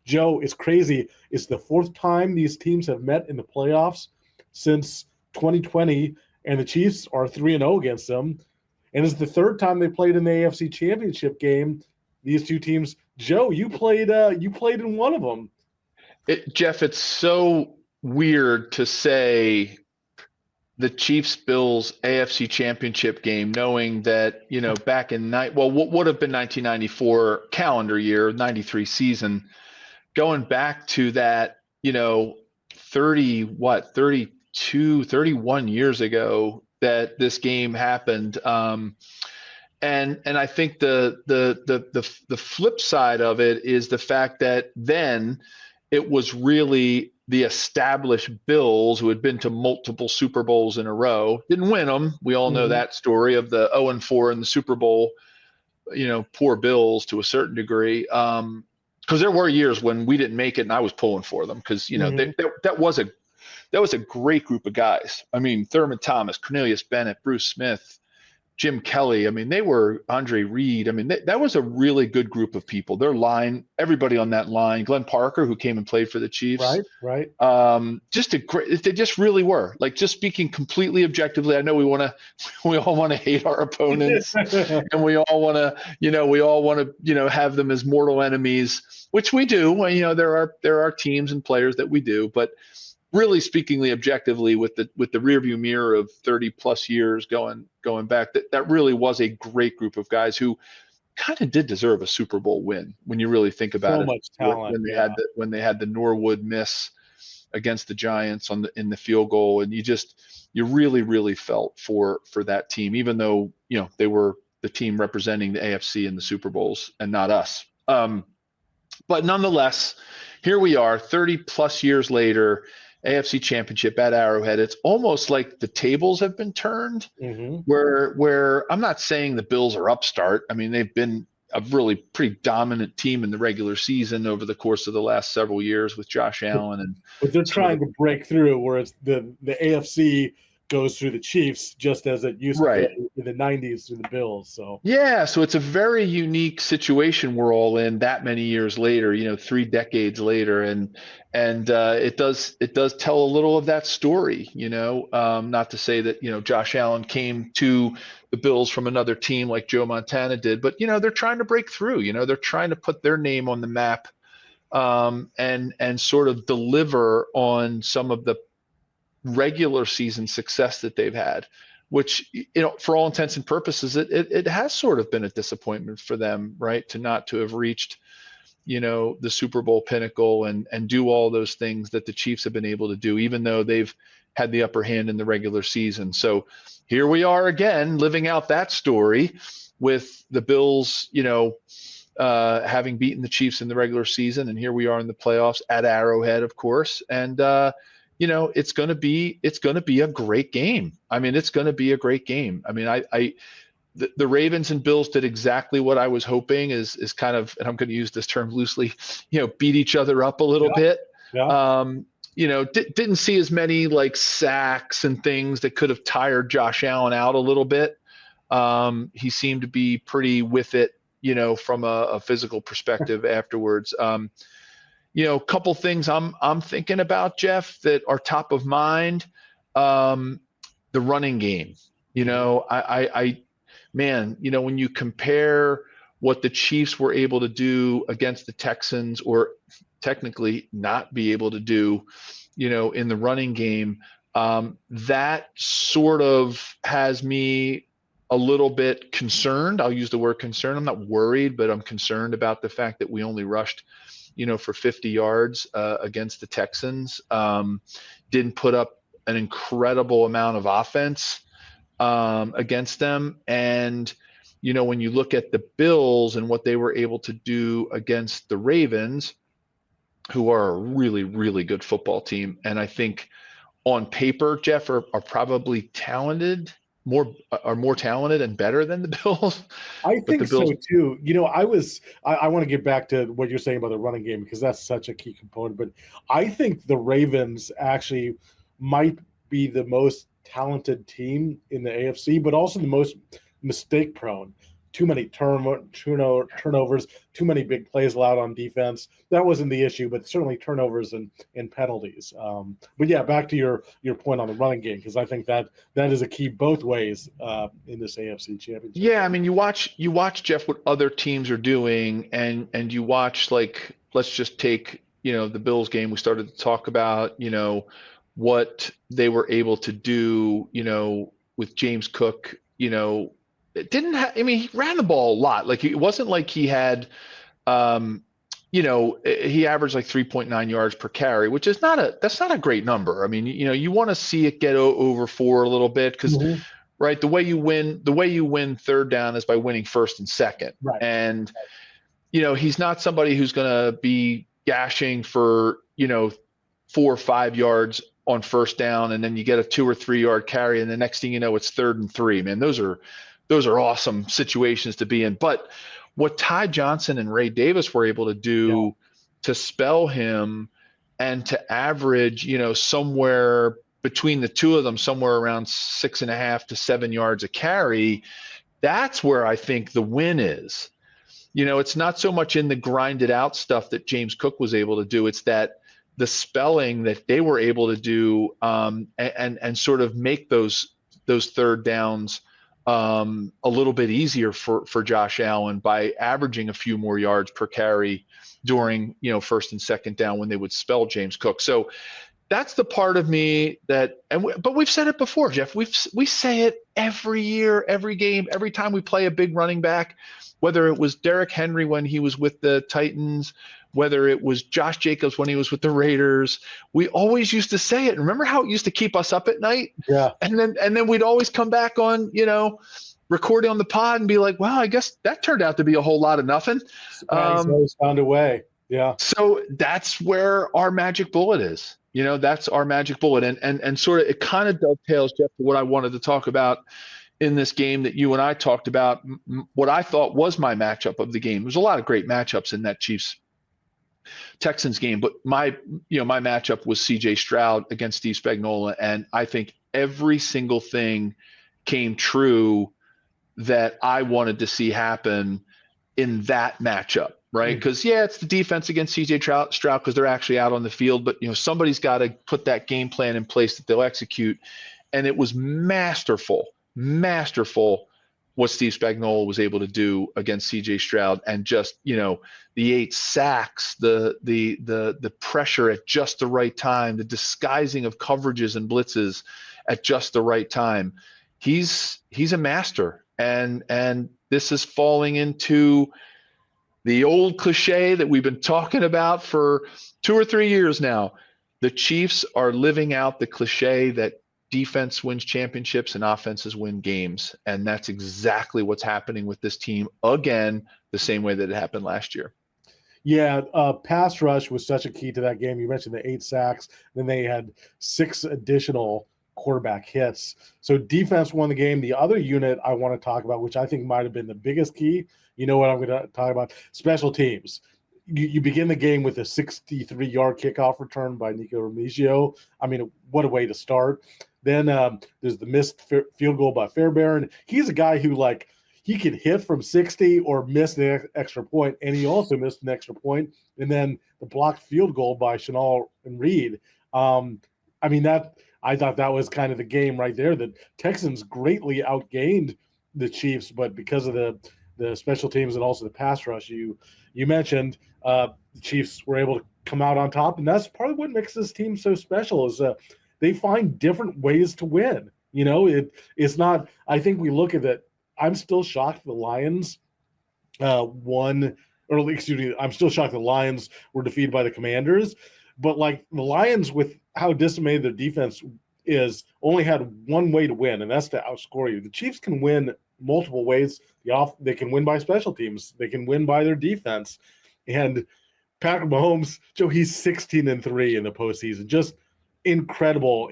Joe, it's crazy. It's the fourth time these teams have met in the playoffs since 2020, and the Chiefs are 3-0 against them. And it's the third time they played in the AFC Championship game. These two teams. Joe, you played in one of them. Jeff, it's so weird to say the Chiefs-Bills AFC Championship game, knowing that, back in what would have been 1994 calendar year, 93 season, going back to that, 31 years ago that this game happened. And I think the flip side of it is the fact that then it was really the established Bills, who had been to multiple Super Bowls in a row, didn't win them. We all know that story of the 0-4 in the Super Bowl, poor Bills to a certain degree. Because there were years when we didn't make it and I was pulling for them because, that was a great group of guys. I mean, Thurman Thomas, Cornelius Bennett, Bruce Smith, Jim Kelly. I mean, they were Andre Reed. I mean, that was a really good group of people. Their line, everybody on that line, Glenn Parker, who came and played for the Chiefs. Right. They just really were. Like, just speaking completely objectively, I know we all want to hate our opponents and we all want to, have them as mortal enemies, which we do. There are teams and players that we do, but really speakingly objectively with the rearview mirror of 30 plus years going back, that really was a great group of guys who kind of did deserve a Super Bowl win when you really think about it. So much talent when they had the Norwood miss against the Giants in the field goal, and you really felt for that team, even though they were the team representing the AFC in the Super Bowls and not us. But nonetheless, here we are 30 plus years later, AFC Championship at Arrowhead. It's almost like the tables have been turned, where I'm not saying the Bills are upstart. I mean, they've been a really pretty dominant team in the regular season over the course of the last several years with Josh Allen. But they're trying to break through, whereas the AFC goes through the Chiefs just as it used to be in the 90s through the Bills. So it's a very unique situation we're all in that many years later, 3 decades later, and it does tell a little of that story, not to say that Josh Allen came to the Bills from another team like Joe Montana did, but they're trying to break through, they're trying to put their name on the map, and sort of deliver on some of the regular season success that they've had, which, for all intents and purposes, it has sort of been a disappointment for them, right? To have reached, the Super Bowl pinnacle and do all those things that the Chiefs have been able to do, even though they've had the upper hand in the regular season. So here we are again, living out that story with the Bills, having beaten the Chiefs in the regular season. And here we are in the playoffs at Arrowhead, of course. And, it's going to be a great game. I mean, it's going to be a great game. I mean, the Ravens and Bills did exactly what I was hoping is kind of, and I'm going to use this term loosely, beat each other up a little bit. Yeah. Didn't see as many like sacks and things that could have tired Josh Allen out a little bit. He seemed to be pretty with it, from a physical perspective afterwards. A couple things I'm thinking about, Jeff, that are top of mind. The running game. When you compare what the Chiefs were able to do against the Texans, or technically not be able to do, in the running game, that sort of has me a little bit concerned. I'll use the word concerned. I'm not worried, but I'm concerned about the fact that we only rushed for 50 yards against the Texans. Didn't put up an incredible amount of offense against them. And, when you look at the Bills and what they were able to do against the Ravens, who are a really, really good football team, and I think on paper, Jeff, are probably talented, more talented and better than the Bills. I think so too. I want to get back to what you're saying about the running game, because that's such a key component. But I think the Ravens actually might be the most talented team in the AFC, but also the most mistake prone. too many turnovers, too many big plays allowed on defense. That wasn't the issue, but certainly turnovers and penalties. But yeah, back to your point on the running game, because I think that is a key both ways in this AFC Championship. Yeah, I mean, you watch Jeff what other teams are doing, and you watch, like, let's just take the Bills game we started to talk about, what they were able to do, with James Cook. It didn't have. I mean, he ran the ball a lot. Like, it wasn't like he had. He averaged like 3.9 yards per carry, which is that's not a great number. I mean, you want to see it get over 4 a little bit, because right, the way you win third down is by winning first and second. Right. And he's not somebody who's going to be gashing for 4 or 5 yards on first down, and then you get a 2 or 3 yard carry, and the next thing you know, it's 3rd and 3. Man, those are awesome situations to be in. But what Ty Johnson and Ray Davis were able to do to spell him and to average, somewhere between the two of them, somewhere around 6.5 to 7 yards a carry, that's where I think the win is. It's not so much in the grinded out stuff that James Cook was able to do. It's that the spelling that they were able to do, and sort of make those third downs a little bit easier for Josh Allen by averaging a few more yards per carry during first and second down when they would spell James Cook. So that's the part of me that, but we've said it before, Jeff. We say it every year, every game, every time we play a big running back, whether it was Derrick Henry when he was with the Titans, whether it was Josh Jacobs when he was with the Raiders. We always used to say it. Remember how it used to keep us up at night? Yeah. And then we'd always come back on, recording on the pod and be like, well, I guess that turned out to be a whole lot of nothing. He's always found a way. Yeah. So that's where our magic bullet is. That's our magic bullet. And sort of, it kind of dovetails, Jeff, to what I wanted to talk about in this game that you and I talked about, what I thought was my matchup of the game. There's a lot of great matchups in that Chiefs Texans game, but my matchup was CJ Stroud against Steve Spagnuolo. And I think every single thing came true that I wanted to see happen in that matchup. Right. Because, it's the defense against CJ Stroud because they're actually out on the field. But, somebody's got to put that game plan in place that they'll execute. And it was masterful what Steve Spagnuolo was able to do against CJ Stroud. And just, the 8 sacks, the pressure at just the right time, the disguising of coverages and blitzes at just the right time. He's a master. And this is falling into the old cliche that we've been talking about for 2 or 3 years now. The Chiefs are living out the cliche that defense wins championships and offenses win games. And that's exactly what's happening with this team again, the same way that it happened last year. Yeah, pass rush was such a key to that game. You mentioned the 8 sacks. Then they had 6 additional quarterback hits. So defense won the game. The other unit I want to talk about, which I think might have been the biggest key, you know what I'm going to talk about? Special teams. You begin the game with a 63-yard kickoff return by Nico Remigio. I mean, what a way to start. Then there's the missed field goal by Fairbairn. He's a guy who, he can hit from 60 or miss the extra point, and he also missed an extra point. And then the blocked field goal by Chenal and Reed. I thought that was kind of the game right there. The Texans greatly outgained the Chiefs, but because of the special teams and also the pass rush you mentioned, the Chiefs were able to come out on top, and that's part of what makes this team so special is they find different ways to win. It's not – I think we look at it – I'm still shocked the Lions I'm still shocked the Lions were defeated by the Commanders, but the Lions, with how decimated their defense is, only had one way to win, and that's to outscore you. The Chiefs can win multiple ways. They can win by special teams. They can win by their defense. And Patrick Mahomes, Joe, he's 16-3 in the postseason. Just incredible.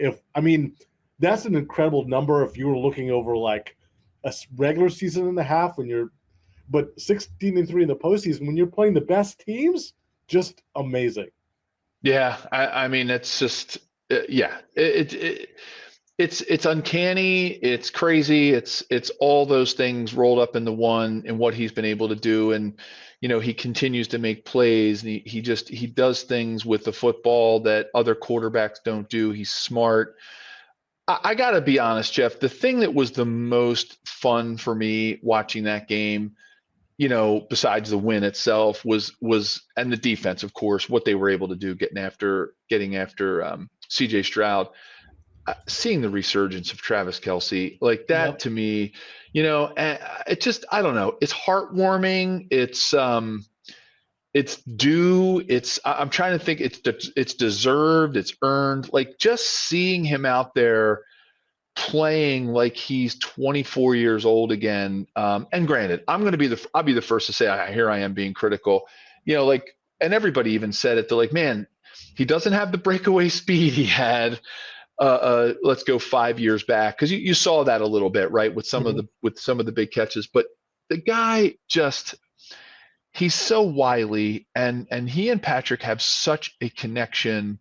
That's an incredible number if you were looking over a regular season and a half but 16-3 in the postseason when you're playing the best teams, just amazing. Yeah, it's just it's it's uncanny, it's crazy, it's all those things rolled up into one, and what he's been able to do. And he continues to make plays, and he does things with the football that other quarterbacks don't do. He's smart. I got to be honest, Jeff, the thing that was the most fun for me watching that game, besides the win itself, was and the defense, of course, what they were able to do getting after CJ Stroud. Seeing the resurgence of Travis Kelce, like that, Yep. to me, it just, I don't know. It's heartwarming. It's due. I'm trying to think. It's deserved. It's earned. Like, just seeing him out there playing like he's 24 years old again. And granted, I'll be the first to say, here I am being critical. Like, and everybody even said it. They're like, man, he doesn't have the breakaway speed he had. Let's go 5 years back, because you saw that a little bit, right, with some of Mhm. the big catches. But the guy just, he's so wily, and he and Patrick have such a connection.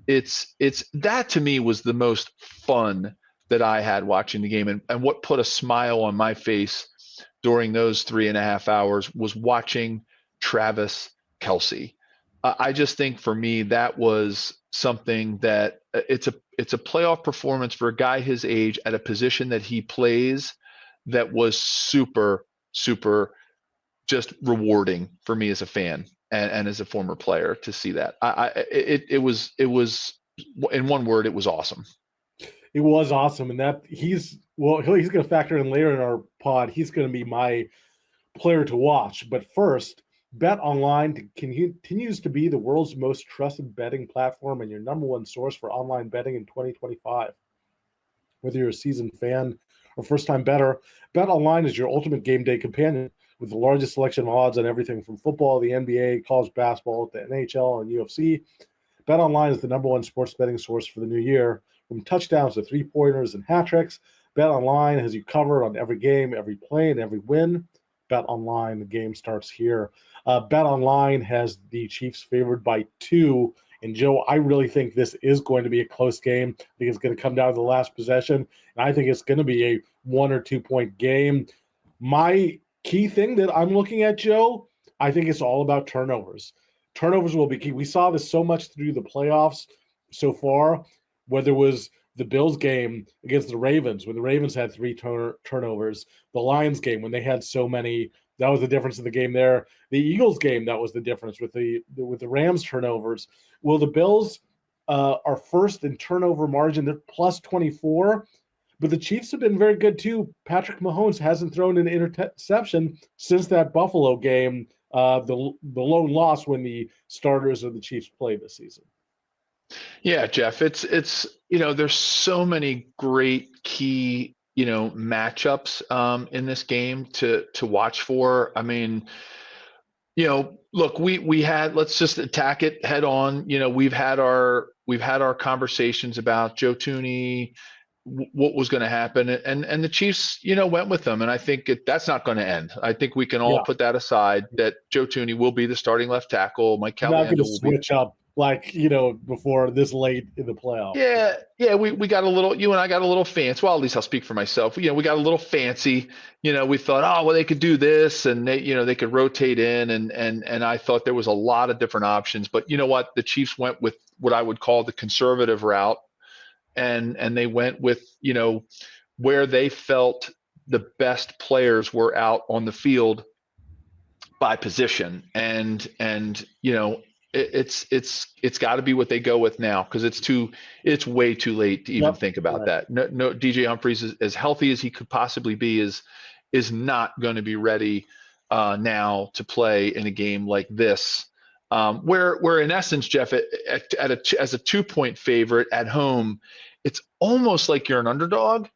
It's that, to me, was the most fun that I had watching the game, and what put a smile on my face during those 3.5 hours was watching Travis Kelce. I just think, for me, that was something that, it's a playoff performance for a guy his age at a position that he plays, that was super, super just rewarding for me as a fan, and as a former player, to see that. It was, in one word, it was awesome. It was awesome, and that he's going to factor in later in our pod. He's going to be my player to watch. But first, Bet Online continues to be the world's most trusted betting platform and your number one source for online betting in 2025. Whether you're a seasoned fan or first-time bettor, Bet Online is your ultimate game day companion with the largest selection of odds on everything from football, the NBA, college basketball, the NHL, and UFC. Bet Online is the number one sports betting source for the new year. From touchdowns to three-pointers and hat tricks, Bet Online has you covered on every game, every play, and every win. Bet Online, the game starts here. Bet Online has the Chiefs favored by 2. And Joe, I really think this is going to be a close game. I think it's going to come down to the last possession, and I think it's going to be a 1 or 2 point game. My key thing that I'm looking at, Joe, I think it's all about turnovers. Turnovers will be key. We saw this so much through the playoffs so far, whether it was the Bills game against the Ravens, when the Ravens had 3 turnovers, the Lions game when they had so many. That was the difference in the game there. The Eagles game, that was the difference with the Rams turnovers. Well, the Bills are first in turnover margin. They're plus 24, but the Chiefs have been very good too. Patrick Mahomes hasn't thrown an interception since that Buffalo game, the lone loss when the starters of the Chiefs played this season. Yeah, Jeff, it's there's so many great key matchups in this game to watch for. I mean, look, we had, let's just attack it head on. We've had our conversations about Joe Tooney, what was going to happen, and the Chiefs went with them, and I think that's not going to end. I think we can all Yeah, put that aside, that Joe Tooney will be the starting left tackle. Mike you're not going to Caliendo will be. switch up before this late in the playoffs. Yeah, we got a little, you and I got a little fancy. Well, at least I'll speak for myself. We got a little fancy. We thought, oh, well, they could do this, and they could rotate in, and I thought there was a lot of different options. But you know what? The Chiefs went with what I would call the conservative route, and they went with, where they felt the best players were out on the field by position, and it's got to be what they go with now, because it's way too late to even Yep. think about Right. that. No, DJ Humphries, is as healthy as he could possibly be, is not going to be ready now to play in a game like this, where in essence, Jeff, as a 2 point favorite at home, it's almost like you're an underdog.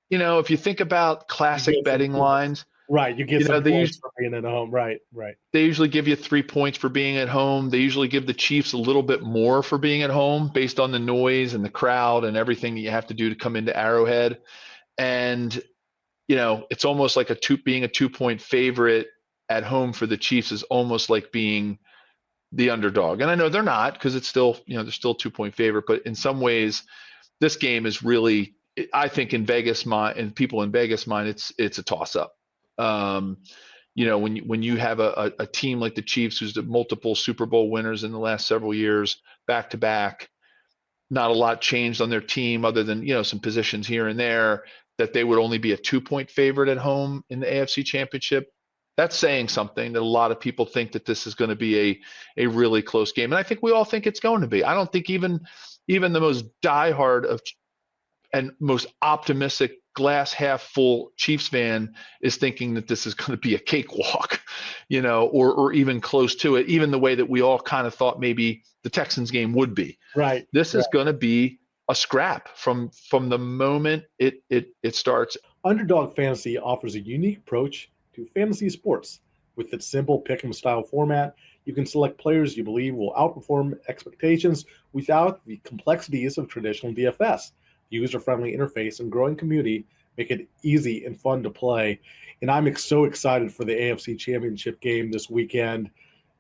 If you think about You classic get some betting points. lines, Right. You get some they points for being at home. Right. Right. they usually give you 3 points for being at home. They usually give the Chiefs a little bit more for being at home, based on the noise and the crowd and everything that you have to do to come into Arrowhead. And it's almost like being a 2 point favorite at home for the Chiefs is almost like being the underdog. And I know they're not, because it's still, they're still a 2 point favorite, but in some ways this game is really, I think in Vegas mind and people in Vegas mind, it's a toss up. Um, when you have a team like the Chiefs, who's the multiple Super Bowl winners in the last several years, back to back, not a lot changed on their team other than some positions here and there, that they would only be a 2-point favorite at home in the AFC Championship. That's saying something, that a lot of people think that this is going to be a really close game, and I think we all think it's going to be. I don't think even the most diehard of and most optimistic glass half full Chiefs fan is thinking that this is going to be a cakewalk, or even close to it, even the way that we all kind of thought maybe the Texans game would be. Right. This is going to be a scrap from the moment it starts. Underdog Fantasy offers a unique approach to fantasy sports. With its simple pick-'em style format, you can select players you believe will outperform expectations without the complexities of traditional DFS. The user-friendly interface and growing community make it easy and fun to play. And I'm so excited for the AFC Championship game this weekend.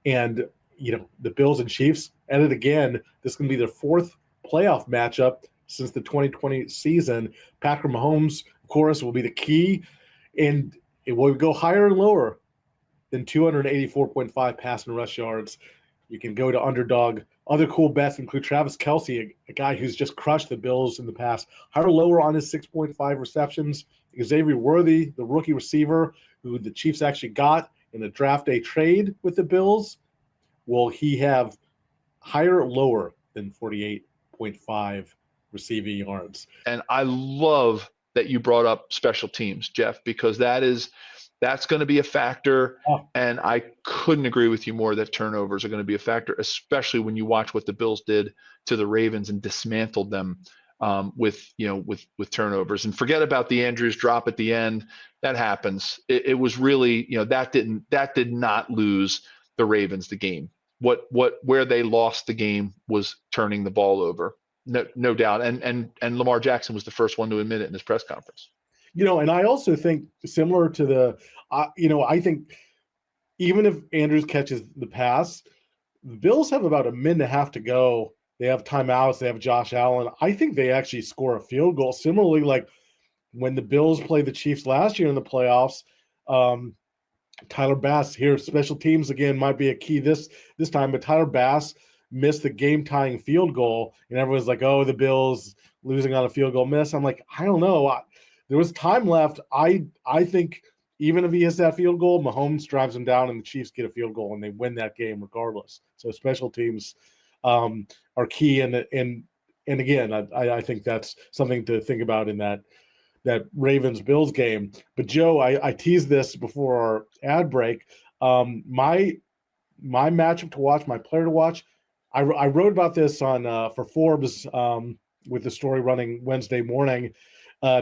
And, the Bills and Chiefs at it again. This is going to be their fourth playoff matchup since the 2020 season. Patrick Mahomes, of course, will be the key. And it will go higher and lower than 284.5 pass and rush yards. You can go to Underdog. Other cool bets include Travis Kelce, a guy who's just crushed the Bills in the past, higher or lower on his 6.5 receptions. Xavier Worthy, the rookie receiver who the Chiefs actually got in a draft day trade with the Bills, will he have higher or lower than 48.5 receiving yards? And I love that you brought up special teams, Jeff, because that's going to be a factor. Oh. And I couldn't agree with you more that turnovers are going to be a factor, especially when you watch what the Bills did to the Ravens and dismantled them with turnovers. And forget about the Andrews drop at the end. That happens. It was really, that did not lose the Ravens the game. Where they lost the game was turning the ball over. No doubt. And Lamar Jackson was the first one to admit it in his press conference. And I also think similar to I think even if Andrews catches the pass, the Bills have about a minute and a half to go. They have timeouts. They have Josh Allen. I think they actually score a field goal. Similarly, like when the Bills played the Chiefs last year in the playoffs, Tyler Bass here, special teams again might be a key this time, but Tyler Bass missed the game-tying field goal, and everyone's like, oh, the Bills losing on a field goal miss. I'm like, I don't know. There was time left. I think even if he hits that field goal, Mahomes drives him down and the Chiefs get a field goal and they win that game regardless. So special teams are key. And again, I think that's something to think about in that Ravens-Bills game. But Joe, I teased this before our ad break. My matchup to watch, my player to watch, I wrote about this on for Forbes with the story running Wednesday morning.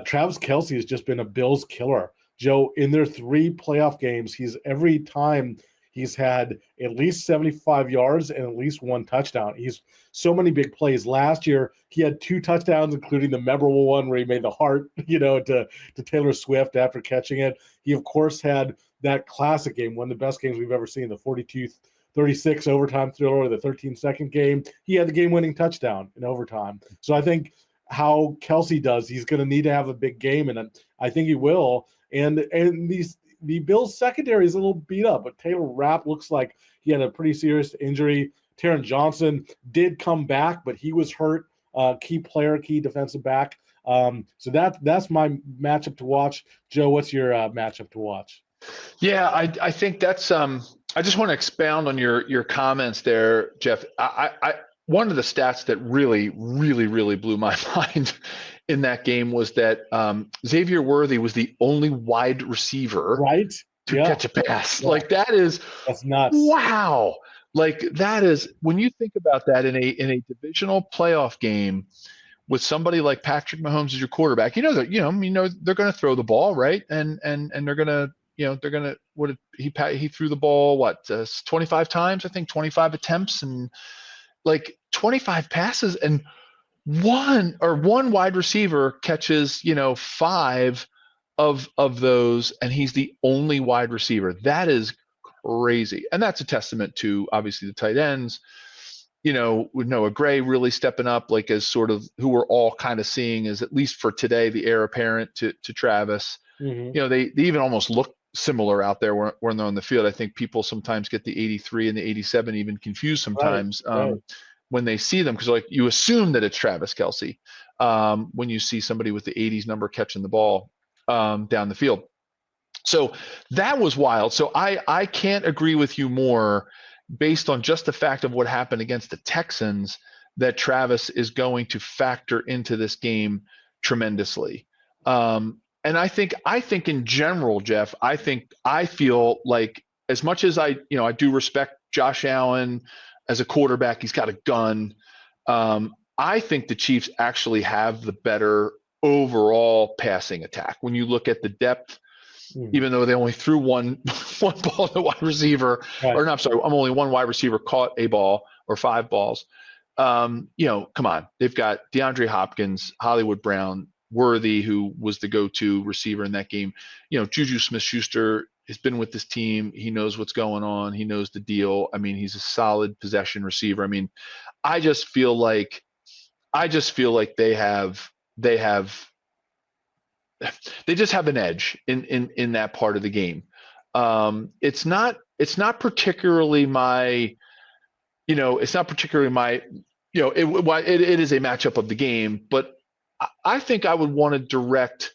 Travis Kelce has just been a Bills killer. Joe, in their 3 playoff games, every time he's had at least 75 yards and at least 1 touchdown. He's so many big plays. Last year, he had 2 touchdowns, including the memorable one where he made the heart, to Taylor Swift after catching it. He, of course, had that classic game, one of the best games we've ever seen, the 42-36 overtime thriller, the 13-second game. He had the game-winning touchdown in overtime. So I think how Kelce does, he's going to need to have a big game, and I think he will. And the Bills secondary is a little beat up, but Taylor Rapp looks like he had a pretty serious injury. Taron Johnson did come back, but he was hurt. Key player, key defensive back. So that's my matchup to watch. Joe, what's your matchup to watch? Yeah, I think that's I just want to expound on your comments there, Jeff. I one of the stats that really, really, really blew my mind in that game was that Xavier Worthy was the only wide receiver to catch a pass. Yeah. Like that's nuts. Wow. Like that is, when you think about that in a divisional playoff game with somebody like Patrick Mahomes as your quarterback, they're going to throw the ball, right? And they're going to, he threw the ball 25 times, I think 25 attempts, and like 25 passes, and one wide receiver catches 5 of those, and he's the only wide receiver. That is crazy. And that's a testament to obviously the tight ends. with Noah Gray really stepping up, like as sort of who we're all kind of seeing as, at least for today, the heir apparent to Travis. Mm-hmm. They even almost look similar out there when they're on the field. I think people sometimes get the 83 and the 87 even confused sometimes Right. when they see them, because like you assume that it's Travis Kelce when you see somebody with the 80s number catching the ball down the field. So that was wild. So I can't agree with you more, based on just the fact of what happened against the Texans, that Travis is going to factor into this game tremendously. And I think in general, Jeff, I feel like, as much as I do respect Josh Allen as a quarterback, he's got a gun. I think the Chiefs actually have the better overall passing attack. When you look at the depth, even though they only threw one ball to wide receiver, Right. or no, I'm sorry, only one wide receiver caught a ball or 5 balls. Come on, they've got DeAndre Hopkins, Hollywood Brown, Worthy, who was the go-to receiver in that game. Juju Smith-Schuster has been with this team. He knows what's going on. He knows the deal. I mean, he's a solid possession receiver. I mean, I just feel like they just have an edge in that part of the game. It's not particularly my, it is a matchup of the game, but I think I would want to direct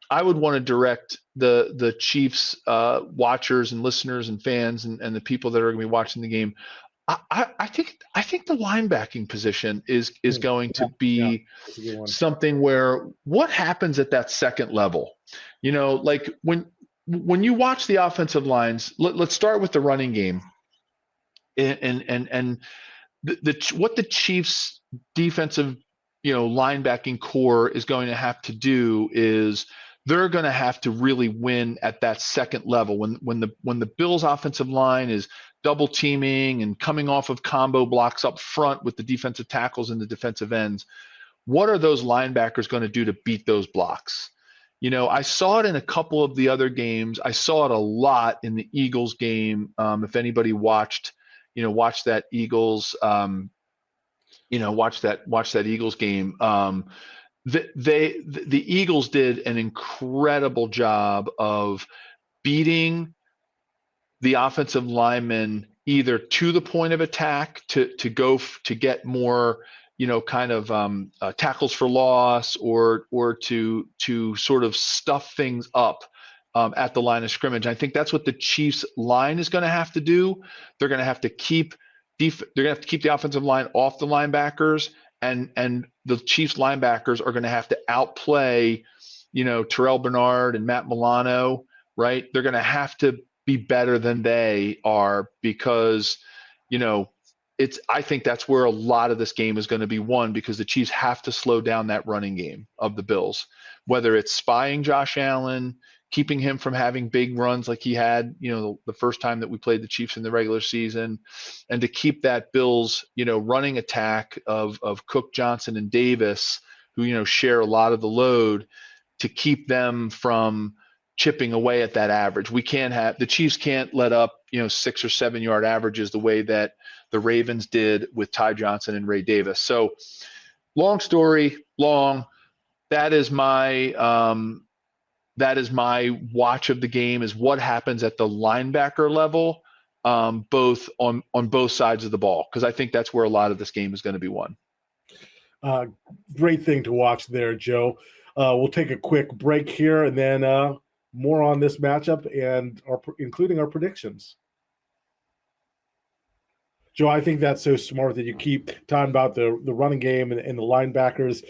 the Chiefs watchers and listeners and fans and the people that are going to be watching the game. I think the linebacking position is going to be something where, what happens at that second level? Like when you watch the offensive lines, let's start with the running game, and what the Chiefs defensive linebacking core is going to have to do is they're going to have to really win at that second level. When the Bills offensive line is double teaming and coming off of combo blocks up front with the defensive tackles and the defensive ends, what are those linebackers going to do to beat those blocks? I saw it in a couple of the other games. I saw it a lot in the Eagles game. If anybody watched that Eagles, watch that Eagles game. The Eagles did an incredible job of beating the offensive linemen either to the point of attack to get more tackles for loss, or to sort of stuff things up at the line of scrimmage. I think that's what the Chiefs line is going to have to do. They're going to have to keep the offensive line off the linebackers, and the Chiefs linebackers are going to have to outplay, Terrell Bernard and Matt Milano, right? They're going to have to be better than they are, because, I think that's where a lot of this game is going to be won, because the Chiefs have to slow down that running game of the Bills, whether it's spying Josh Allen, keeping him from having big runs like he had, the first time that we played the Chiefs in the regular season, and to keep that Bills, running attack of Cook, Johnson, and Davis, who, share a lot of the load, to keep them from chipping away at that average. The Chiefs can't let up, 6 or 7 yard averages the way that the Ravens did with Ty Johnson and Ray Davis. So, long story long, that is my watch of the game, is what happens at the linebacker level, both on both sides of the ball, because I think that's where a lot of this game is going to be won. Great thing to watch there, Joe. We'll take a quick break here, and then more on this matchup, and including our predictions. Joe, I think that's so smart that you keep talking about the running game and the linebackers.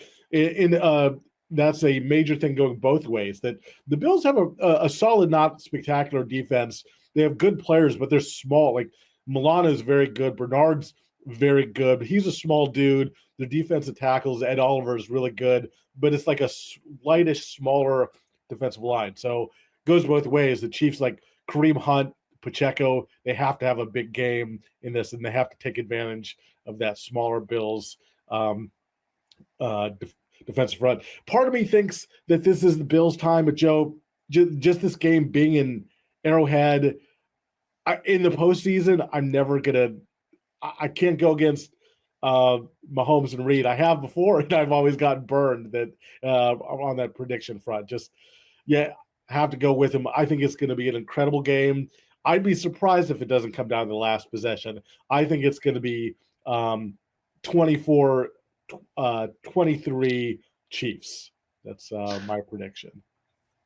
That's a major thing going both ways. That the Bills have a solid, not spectacular defense. They have good players, but they're small. Like Milano is very good. Bernard's very good, but he's a small dude. The defensive tackles, Ed Oliver, is really good, but it's like a slightish, smaller defensive line. So it goes both ways. The Chiefs, like Kareem Hunt, Pacheco, they have to have a big game in this, and they have to take advantage of that smaller Bills defensive front. Part of me thinks that this is the Bills' time, but Joe, just this game being in Arrowhead in the postseason, I'm never gonna. I can't go against Mahomes and Reed. I have before, and I've always gotten burned that on that prediction front. Just have to go with him. I think it's going to be an incredible game. I'd be surprised if it doesn't come down to the last possession. I think it's going to be 24 23 Chiefs. That's my prediction.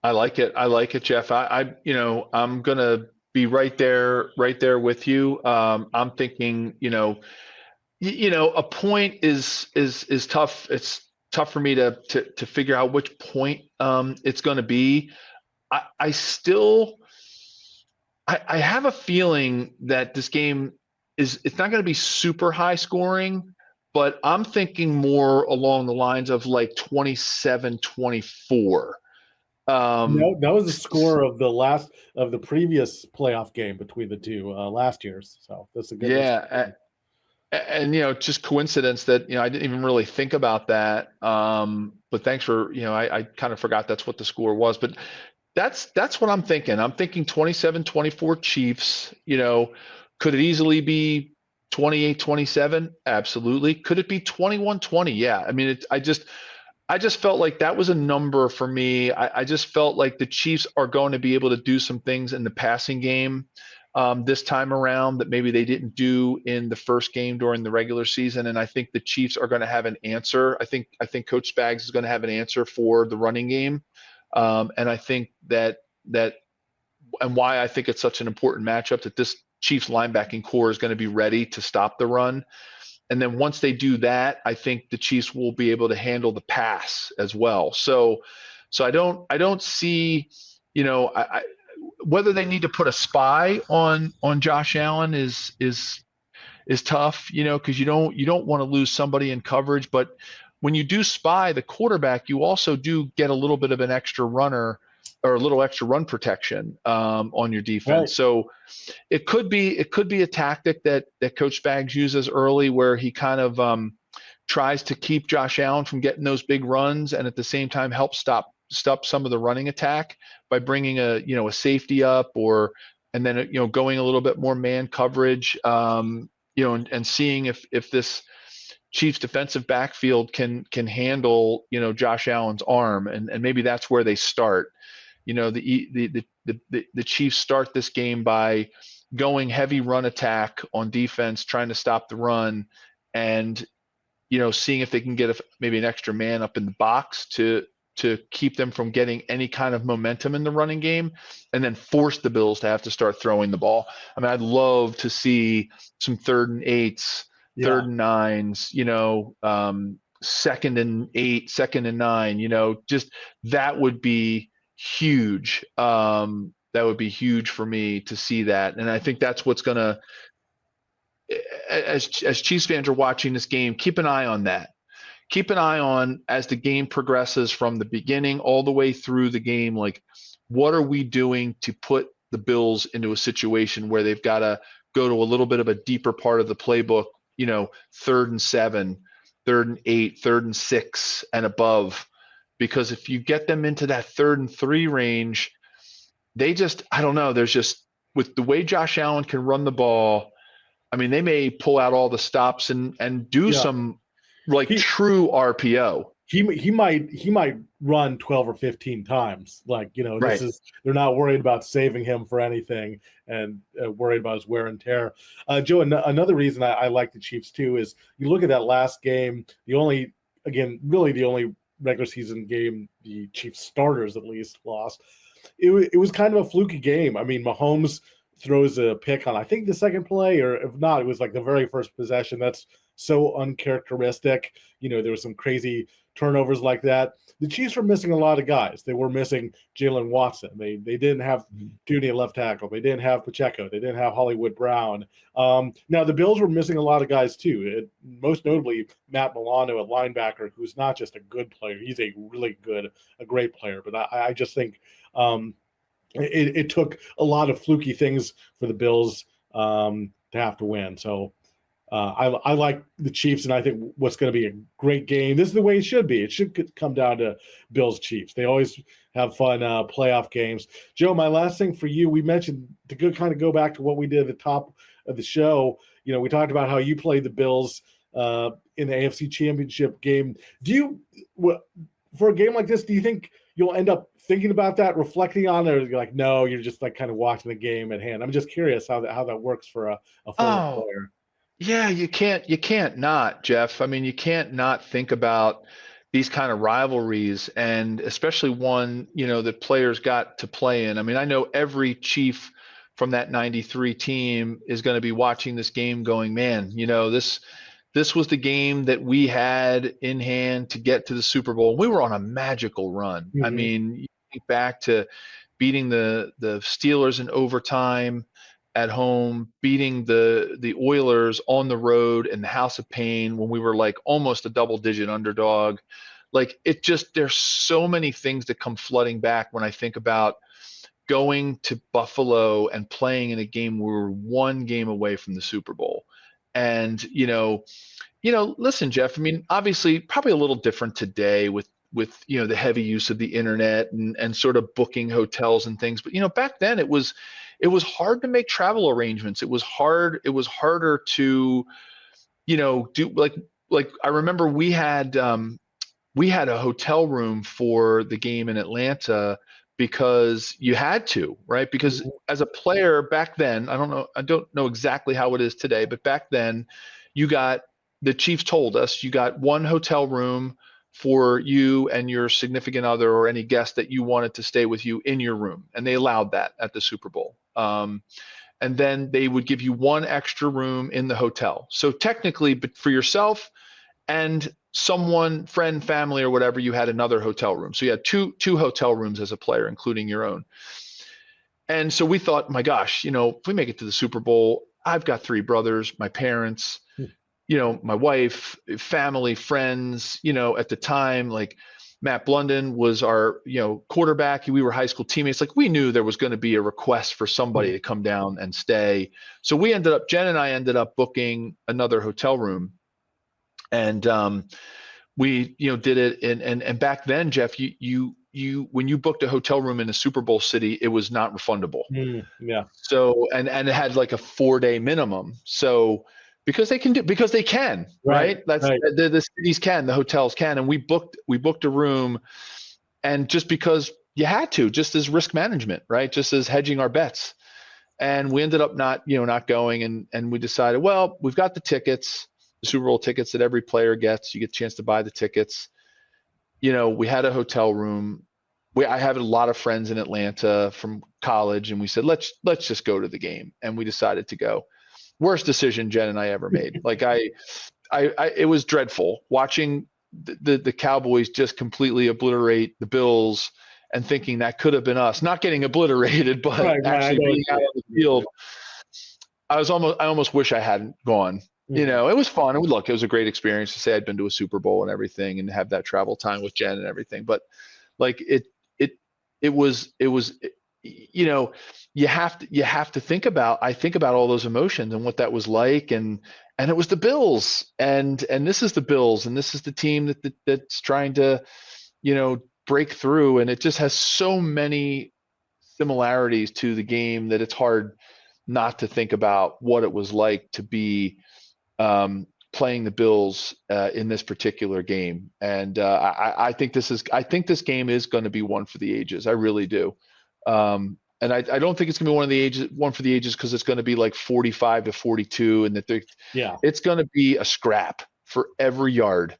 I like it. I like it, Jeff. I'm going to be right there with you. I'm thinking, a point is tough. It's tough for me to figure out which point it's going to be. I have a feeling that this game it's not going to be super high scoring, but I'm thinking more along the lines of like 27-24. No, that was the score of the previous playoff game between the two last year's. So that's a good. Yeah. And just coincidence that I didn't even really think about that. But thanks for I kind of forgot that's what the score was. But that's what I'm thinking. I'm thinking 27-24 Chiefs. Could it easily be 28-27? Absolutely. Could it be 21-20? Yeah. I mean, I just felt like that was a number for me. I just felt like the Chiefs are going to be able to do some things in the passing game this time around that maybe they didn't do in the first game during the regular season. And I think the Chiefs are going to have an answer. I think Coach Spags is going to have an answer for the running game. And I think that and why I think it's such an important matchup, that this Chiefs linebacking core is going to be ready to stop the run. And then once they do that, I think the Chiefs will be able to handle the pass as well. So I don't see, whether they need to put a spy on Josh Allen is tough, because you don't want to lose somebody in coverage. But when you do spy the quarterback, you also do get a little bit of an extra runner or a little extra run protection on your defense. Right. So it could be a tactic that Coach Spags uses early, where he kind of tries to keep Josh Allen from getting those big runs, and at the same time help stop some of the running attack by bringing a safety up, and then going a little bit more man coverage, and seeing if this Chiefs defensive backfield can handle Josh Allen's arm, and maybe that's where they start. The Chiefs start this game by going heavy run attack on defense, trying to stop the run, and seeing if they can get maybe an extra man up in the box to keep them from getting any kind of momentum in the running game, and then force the Bills to have to start throwing the ball. I mean, I'd love to see some 3rd and 8s, 3rd and 9s, 2nd and 8, 2nd and 9, just that would be huge. That would be huge for me to see that. And I think that's what's going to, as Chiefs fans are watching this game, keep an eye on that. Keep an eye on, as the game progresses from the beginning all the way through the game, like, what are we doing to put the Bills into a situation where they've got to go to a little bit of a deeper part of the playbook, 3rd and 7, 3rd and 8, 3rd and 6 and above. Because if you get them into that 3rd and 3 range, I don't know, there's just, with the way Josh Allen can run the ball, I mean, they may pull out all the stops and do some true RPO. He might run 12 or 15 times. Like, Right. They're not worried about saving him for anything and worried about his wear and tear. Joe, another reason I like the Chiefs too is you look at that last game, the only regular season game the Chiefs starters at least lost. It was kind of a fluky game. I mean, Mahomes throws a pick on, I think, the second play, or if not, it was like the very first possession. That's so uncharacteristic. There was some crazy turnovers like that. The Chiefs were missing a lot of guys. They were missing Jalen Watson. They didn't have Dooney at left tackle. They didn't have Pacheco. They didn't have Hollywood Brown. Now, the Bills were missing a lot of guys too. Most notably, Matt Milano at linebacker, who's not just a good player. He's a great player. But I just think it took a lot of fluky things for the Bills to have to win. So I like the Chiefs, and I think what's going to be a great game. This is the way it should be. It should come down to Bills Chiefs. They always have fun playoff games. Joe, my last thing for you, we mentioned to kind of go back to what we did at the top of the show. We talked about how you played the Bills in the AFC Championship game. For a game like this, do you think you'll end up thinking about that, reflecting on it, or you're like, no, you're just like kind of watching the game at hand? I'm just curious how that works for a former Oh, player. yeah, you can't not, Jeff. I mean, you can't not think about these kind of rivalries, and especially one, that players got to play in. I mean, I know every Chief from that 93 team is going to be watching this game going, man, this was the game that we had in hand to get to the Super Bowl. We were on a magical run. I Mm-hmm. mean, you think back to beating the Steelers in overtime at home, beating the Oilers on the road in the House of Pain when we were like almost a double-digit underdog. Like, there's so many things that come flooding back when I think about going to Buffalo and playing in a game where we were one game away from the Super Bowl. And, listen, Jeff, I mean, obviously probably a little different today with the heavy use of the internet and sort of booking hotels and things. But, back then it was hard to make travel arrangements. It was harder to, do like I remember we had a hotel room for the game in Atlanta because you had to, right? Because as a player back then, I don't know exactly how it is today, but back then the Chiefs told us you got one hotel room for you and your significant other or any guest that you wanted to stay with you in your room. And they allowed that at the Super Bowl. And then they would give you one extra room in the hotel. So technically, but for yourself and someone, friend, family, or whatever, you had another hotel room. So you had two hotel rooms as a player, including your own. And so we thought, my gosh, if we make it to the Super Bowl, I've got 3 brothers, my parents, my wife, family, friends, at the time, like Matt Blunden was our, quarterback. We were high school teammates. Like, we knew there was going to be a request for somebody to come down and stay. So Jen and I ended up booking another hotel room. And we did it, and back then, Jeff, you when you booked a hotel room in a Super Bowl city, it was not refundable. Yeah. So and it had like a 4-day minimum. So because they can, right? That's right. the cities can, the hotels can, and we booked a room, and just because you had to, just as risk management, right? Just as hedging our bets. And we ended up not going, and we decided, well, we've got the tickets, the Super Bowl tickets that every player gets. You get a chance to buy the tickets. We had a hotel room. I have a lot of friends in Atlanta from college, and we said, let's just go to the game. And we decided to go. Worst decision Jen and I ever made. Like it was dreadful watching the Cowboys just completely obliterate the Bills and thinking that could have been us. Not getting obliterated, but actually being out on the field. I almost wish I hadn't gone. It was fun. It was a great experience to say I'd been to a Super Bowl and everything, and have that travel time with Jen and everything. But like it was you have to think about. I think about all those emotions and what that was like, and it was the Bills, and this is the Bills, and this is the team that's trying to break through, and it just has so many similarities to the game that it's hard not to think about what it was like to be playing the Bills in this particular game. And I think this game is going to be one for the ages. I really do. And I don't think it's going to be one for the ages because it's going to be like 45-42, and that it's going to be a scrap for every yard.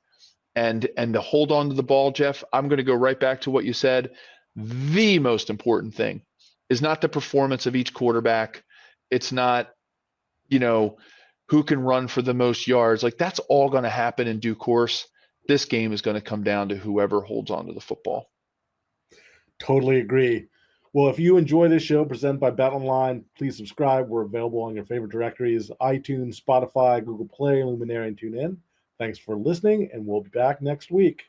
And to hold on to the ball, Jeff, I'm going to go right back to what you said. The most important thing is not the performance of each quarterback. It's not, who can run for the most yards. Like, that's all going to happen in due course. This game is going to come down to whoever holds on to the football. Totally agree. Well, if you enjoy this show presented by Bet Online, please subscribe. We're available on your favorite directories: iTunes, Spotify, Google Play, Luminary, and TuneIn. Thanks for listening, and we'll be back next week.